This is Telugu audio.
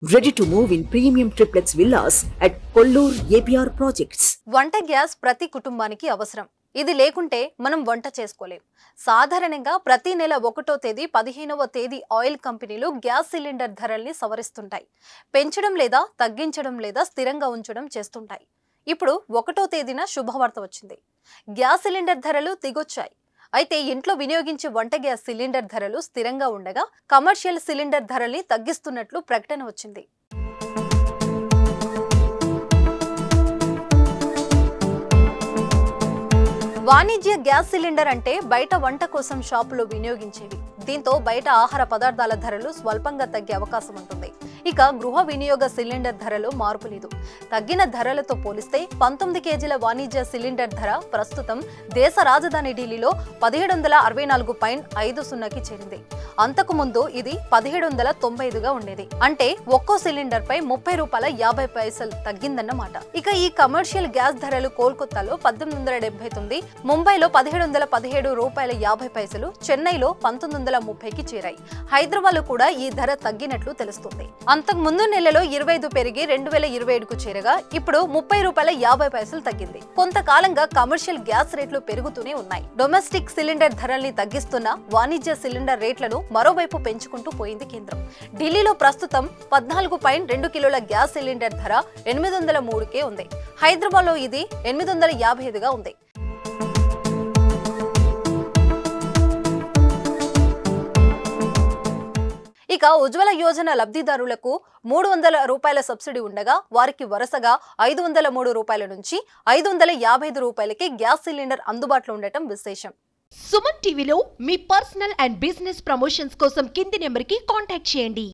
Ready to move in premium triplex villas at Kollur APR projects. వంట గ్యాస్ ప్రతి కుటుంబానికి అవసరం. ఇది లేకుంటే మనం వంట చేసుకోలేం. సాధారణంగా ప్రతి నెల 1వ తేదీ 15వ తేదీ ఆయిల్ కంపెనీలు గ్యాస్ సిలిండర్ ధరల్ని సవరిస్తుంటాయి. పెంచడం లేదా తగ్గించడం లేదా స్థిరంగా ఉంచడం చేస్తుంటాయి. ఇప్పుడు 1వ తేదీన శుభవార్త వచ్చింది. గ్యాస్ సిలిండర్ ధరలు దిగొచ్చాయి. అయితే ఇంట్లో వినియోగించే వంట గ్యాస్ సిలిండర్ ధరలు స్థిరంగా ఉండగా కమర్షియల్ సిలిండర్ ధరల్ని తగ్గిస్తున్నట్లు ప్రకటన వచ్చింది. వాణిజ్య గ్యాస్ సిలిండర్ అంటే బయట వంట కోసం షాపులో వినియోగించేవి. దీంతో బయట ఆహార పదార్థాల ధరలు స్వల్పంగా తగ్గే అవకాశం ఉంటుంది. ఇక గృహ వినియోగ సిలిండర్ ధరలో మార్పు లేదు. తగ్గిన ధరలతో పోలిస్తే 19 కేజీల వాణిజ్య సిలిండర్ ధర ప్రస్తుతం దేశ రాజధాని ఢిల్లీలో 1745.50కి చేరింది. అంతకు ముందు ఇది 1795గా ఉండేది. అంటే ఒక్కో సిలిండర్ పై ₹30.50 తగ్గిందన్నమాట. ఇక ఈ కమర్షియల్ గ్యాస్ ధరలు కోల్కతాలో 1879, ముంబైలో ₹1717.50, చెన్నైలో 1930కి చేరాయి. హైదరాబాద్ లో కూడా ఈ ధర తగ్గినట్లు తెలుస్తుంది. అంతకు ముందు నెలలో 25 పెరిగి 2027కు చేరగా ఇప్పుడు ₹30.50 తగ్గింది. కొంతకాలంగా కమర్షియల్ గ్యాస్ రేట్లు పెరుగుతూనే ఉన్నాయి. డొమెస్టిక్ సిలిండర్ ధరల్ని తగ్గిస్తున్న వాణిజ్య సిలిండర్ రేట్లను మరోవైపు పెంచుకుంటూ పోయింది కేంద్రం. ఢిల్లీలో ప్రస్తుతం 14.2 కిలోల గ్యాస్ సిలిండర్ ధర 803కే ఉంది. హైదరాబాద్ లో ఇది 855గా ఉంది. ఇక ఉజ్వల యోజన లబ్ధిదారులకు ₹300 సబ్సిడీ ఉండగా వారికి వరుసగా ₹503 నుంచి ₹555కి గ్యాస్ సిలిండర్ అందుబాటులో ఉండటం విశేషం. సుమన్ టీవీలో మీ పర్సనల్ అండ్ బిజినెస్ ప్రమోషన్స్ కోసం కింది నెంబర్కి కాంటాక్ట్ చేయండి.